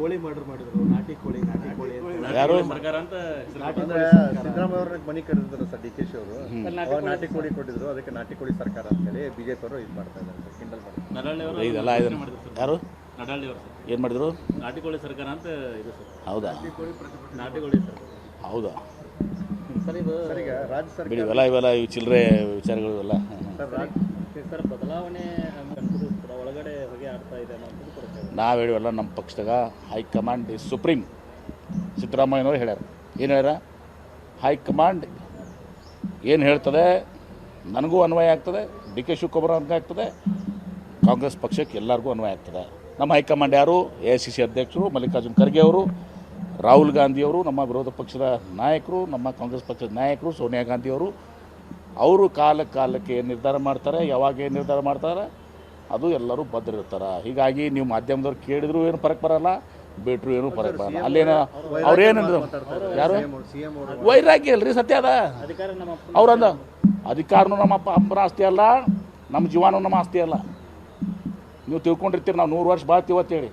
ಕೋಳಿ ಮರ್ಡರ್ ಮಾಡಿದ್ರು, ನಾಟಿ ಕೋಳಿ ಯಾರು ಸರ್ಕಾರ ಅಂತ ಸಿದ್ದರಾಮಯ್ಯ ಅವ್ರಿಗೆ ಮನಿ ಕರೆದಿದ್ರು ಸರ್ DK ಶಿ ಅವರು ನಾಟಿ ಕೋಳಿ ಕೊಟ್ಟಿದ್ರು, ಅದಕ್ಕೆ ನಾಟಿ ಕೋಳಿ ಸರ್ಕಾರ ಅಂತ ಹೇಳಿ ಬಿಜೆಪಿ ಅವರು ಇದು ಮಾಡ್ತಾ ಇದ್ದಾರೆ ಸರ್, ಕಿಂಡಲ್ ಮಾಡ್ತಾರೆ. ಇದೆಲ್ಲ ಯಾರು ನಡಾಳ್ಳಿ ಅವರು ಸರ್ ಏನು ಮಾಡಿದ್ರು? ನಾಟಿ ಕೋಳಿ ಸರ್ಕಾರ ಅಂತ ಇದು ಸರ್. ಹೌದಾ? ನಾಟಿ ಕೋಳಿ ಸರ್. ಹೌದಾ ಸರ್ ಇದು ಸರ್ ಈಗ ರಾಜ್ಯ ಸರ್ಕಾರ ಬಿಡಿ, ಇವೆಲ್ಲ ಇವು ಚಿಲ್ಲರೆ ವಿಚಾರಗಳು ಇವೆಲ್ಲ. ಸರ್ ಬದಲಾವಣೆ ಅನ್ಸುದು ಕೂಡ ಒಳಗಡೆ ಹೊಗೆ ಆಡ್ತಾ ಇದೆ ಅನ್ನೋದು ಕೊರತೆ. ನಾವು ಹೇಳಿವಲ್ಲ, ನಮ್ಮ ಪಕ್ಷದಾಗ ಹೈಕಮಾಂಡ್ ಇಸ್ ಸುಪ್ರೀಂ. ಸಿದ್ದರಾಮಯ್ಯನವರು ಹೇಳ್ಯಾರ, ಏನು ಹೇಳ್ಯಾರ? ಹೈಕಮಾಂಡ್ ಏನು ಹೇಳ್ತದೆ ನನಗೂ ಅನ್ವಯ ಆಗ್ತದೆ, DK ಶಿವಕುಮಾರ್ ಅನ್ವಯ ಆಗ್ತದೆ, ಕಾಂಗ್ರೆಸ್ ಪಕ್ಷಕ್ಕೆ ಎಲ್ಲರಿಗೂ ಅನ್ವಯ ಆಗ್ತದೆ. ನಮ್ಮ ಹೈಕಮಾಂಡ್ ಯಾರು? AICC ಅಧ್ಯಕ್ಷರು ಮಲ್ಲಿಕಾರ್ಜುನ್ ಖರ್ಗೆ ಅವರು, ರಾಹುಲ್ ಗಾಂಧಿಯವರು, ನಮ್ಮ ವಿರೋಧ ಪಕ್ಷದ ನಾಯಕರು, ನಮ್ಮ ಕಾಂಗ್ರೆಸ್ ಪಕ್ಷದ ನಾಯಕರು ಸೋನಿಯಾ ಗಾಂಧಿಯವರು. ಅವರು ಕಾಲಕ್ಕೆ ಏನು ನಿರ್ಧಾರ ಮಾಡ್ತಾರೆ, ಯಾವಾಗ ಏನು ನಿರ್ಧಾರ ಮಾಡ್ತಾರೆ ಅದು ಎಲ್ಲರೂ ಬದ್ಧರಿರ್ತಾರೆ. ಹೀಗಾಗಿ ನೀವು ಮಾಧ್ಯಮದವ್ರು ಕೇಳಿದ್ರು ಏನು ಫರಕ್ ಬರಲ್ಲ, ಬಿಟ್ರು ಏನು ಫರಕ್ ಬರಲ್ಲ. ಅಲ್ಲೇನ ಅವ್ರೇನು ಯಾರು ವೈರಾಗ್ಯ ಅಲ್ರಿ, ಸತ್ಯ ಅದ. ಅವ್ರಂದ ಅಧಿಕಾರನೂ ನಮ್ಮ ಅಪ್ಪನ ಆಸ್ತಿ ಅಲ್ಲ, ನಮ್ಮ ಜೀವನೂ ನಮ್ಮ ಆಸ್ತಿ ಅಲ್ಲ. ನೀವು ತಿಳ್ಕೊಂಡಿರ್ತೀರಿ ನಾವು 100 ವರ್ಷ ಬಾಳ್ತೀವಿ ಅಂತೇಳಿ.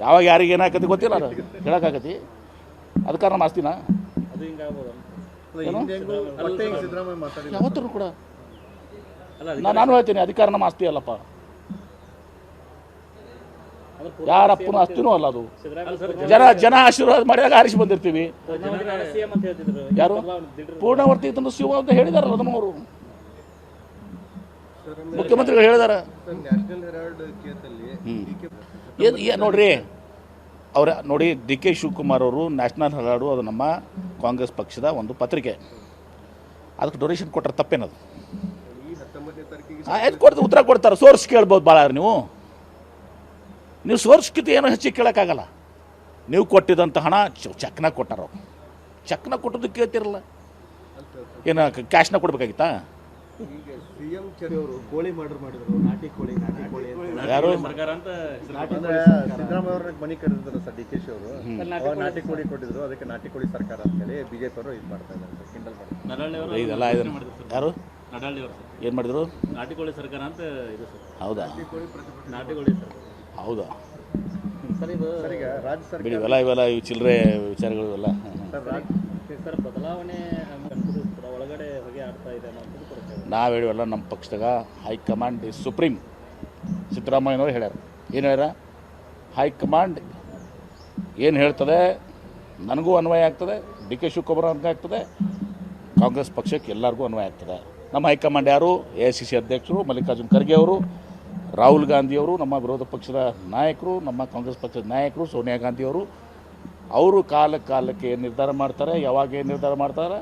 ಯಾವಾಗ ಯಾರಿಗೆ ಏನಾಕತಿ ಗೊತ್ತಿಲ್ಲ, ಅದು ಹೇಳೋಕ್ಕಾಗತಿ. ಅದಕ್ಕೆ ನಮ್ಮ ಆಸ್ತಿನ ಅದು ಹಿಂಗಾಗ್ಬೋದು. ಯಾವತ್ತೂ ಕೂಡ ನಾನು ಹೇಳ್ತೀನಿ, ಅಧಿಕಾರ ನಮ್ಮ ಆಸ್ತಿ ಅಲ್ಲಪ್ಪ, ಯಾರ ಅಪ್ಪನ ಆಸ್ತಿನೂ ಅಲ್ಲ ಅದು. ಜನ ಆಶೀರ್ವಾದ ಮಾಡಿದಾಗ ಆರಿಸಿ ಬಂದಿರ್ತೀವಿ. ಯಾರು ಪೂರ್ಣವರ್ತಿ ತಂದು ಶಿವ ಅಂತ ಹೇಳಿದಾರಲ್ಲ, ಅದನ್ನು ಅವರು ಮುಖ್ಯಮಂತ್ರಿಗಳು ಹೇಳಿದಾರ. ನೋಡ್ರಿ ಅವ್ರ ನೋಡಿ, DK ಶಿವಕುಮಾರ್ ಅವರು ನ್ಯಾಷನಲ್ ಹೆರಾಲ್ಡು, ಅದು ನಮ್ಮ ಕಾಂಗ್ರೆಸ್ ಪಕ್ಷದ ಒಂದು ಪತ್ರಿಕೆ. ಅದಕ್ಕೆ ಡೊನೇಷನ್ ಕೊಟ್ಟರೆ ತಪ್ಪೇನದು? ಆಯ್ತು, ಕೊಡ್ತಾರೆ, ಉತ್ತರ ಕೊಡ್ತಾರೆ. ಸೋರ್ಸ್ ಕೇಳ್ಬೋದು ಭಾಳ. ನೀವು ಸೋರ್ಸ್ಕಿಂತ ಏನೋ ಹೆಚ್ಚಿಗೆ ಕೇಳೋಕ್ಕಾಗಲ್ಲ. ನೀವು ಕೊಟ್ಟಿದ್ದಂಥ ಹಣ ಚೆಕ್ನಾಗ ಕೊಟ್ಟಾರ. ಚೆಕ್ನ ಕೊಟ್ಟದ್ದು ಕೇಳ್ತಿರಲ್ಲ, ಏನು ಕ್ಯಾಶ್ನ ಕೊಡ್ಬೇಕಾಗಿತ್ತಾ? ಕೋಳಿ ಮರ್ಡರ್ ಮಾಡಿದ್ರು, ನಾಟಿ ಕೋಳಿ ಯಾರು? ಸರ್ಕಾರ ಅಂತ ಸಿದ್ದರಾಮಯ್ಯ ಅವ್ರಿಗೆ ಮನಿ ಕರೆದಿದ್ರು ಸರ್ DK ಶಿ ಅವರು ನಾಟಿ ಕೋಳಿ ಕೊಟ್ಟಿದ್ರು, ಅದಕ್ಕೆ ನಾಟಿ ಕೋಳಿ ಸರ್ಕಾರ ಅಂತ ಹೇಳಿ ಬಿಜೆಪಿ ಅವರು ಇದು ಮಾಡ್ತಾ ಇದ್ದಾರೆ ಸರ್, ಕಿಂಡಲ್ ಮಾಡ್ತಾರೆ. ನಡಾಳ್ಳಿ ಇದೆಲ್ಲ ಯಾರು ನಡಾಳ್ಳಿ ಅವರು ಸರ್ ಏನು ಮಾಡಿದ್ರು? ನಾಟಿ ಕೋಳಿ ಸರ್ಕಾರ ಅಂತ ಇದು ಸರ್. ಹೌದಾ? ನಾಟಿ ಕೋಳಿ ಸರ್. ಹೌದಾ? ಸರ್ ಇದು ಸರ್ ಈಗ ರಾಜ್ಯ ಸರ್ಕಾರ ಬಿಡಿ, ಇವೆಲ್ಲ ಇವು ಚಿಲ್ಲರೆ ವಿಚಾರಗಳು ಇವೆಲ್ಲ. ಸರ್ ಬದಲಾವಣೆ ಅನ್ಸುದು ಕೂಡ ಒಳಗಡೆ ಹೊಗೆ ಆಡ್ತಾ ಇದೆ ಅನ್ನೋದು ಕೊರತೆ. ನಾವು ಹೇಳಿವಲ್ಲ, ನಮ್ಮ ಪಕ್ಷದಾಗ ಹೈಕಮಾಂಡ್ ಇಸ್ ಸುಪ್ರೀಂ. ಸಿದ್ದರಾಮಯ್ಯನವರು ಹೇಳ್ಯಾರ, ಏನು ಹೇಳ್ಯಾರ? ಹೈಕಮಾಂಡ್ ಏನು ಹೇಳ್ತದೆ ನನಗೂ ಅನ್ವಯ ಆಗ್ತದೆ, DK ಶಿವಕುಮಾರ್ ಅನ್ವಯ ಆಗ್ತದೆ, ಕಾಂಗ್ರೆಸ್ ಪಕ್ಷಕ್ಕೆ ಎಲ್ಲರಿಗೂ ಅನ್ವಯ ಆಗ್ತದೆ. ನಮ್ಮ ಹೈಕಮಾಂಡ್ ಯಾರು? AICC ಅಧ್ಯಕ್ಷರು ಮಲ್ಲಿಕಾರ್ಜುನ್ ಖರ್ಗೆ ಅವರು, ರಾಹುಲ್ ಗಾಂಧಿಯವರು, ನಮ್ಮ ವಿರೋಧ ಪಕ್ಷದ ನಾಯಕರು, ನಮ್ಮ ಕಾಂಗ್ರೆಸ್ ಪಕ್ಷದ ನಾಯಕರು ಸೋನಿಯಾ ಗಾಂಧಿಯವರು. ಅವರು ಕಾಲಕ್ಕೆ ಏನು ನಿರ್ಧಾರ ಮಾಡ್ತಾರೆ, ಯಾವಾಗ ಏನು ನಿರ್ಧಾರ ಮಾಡ್ತಾರೆ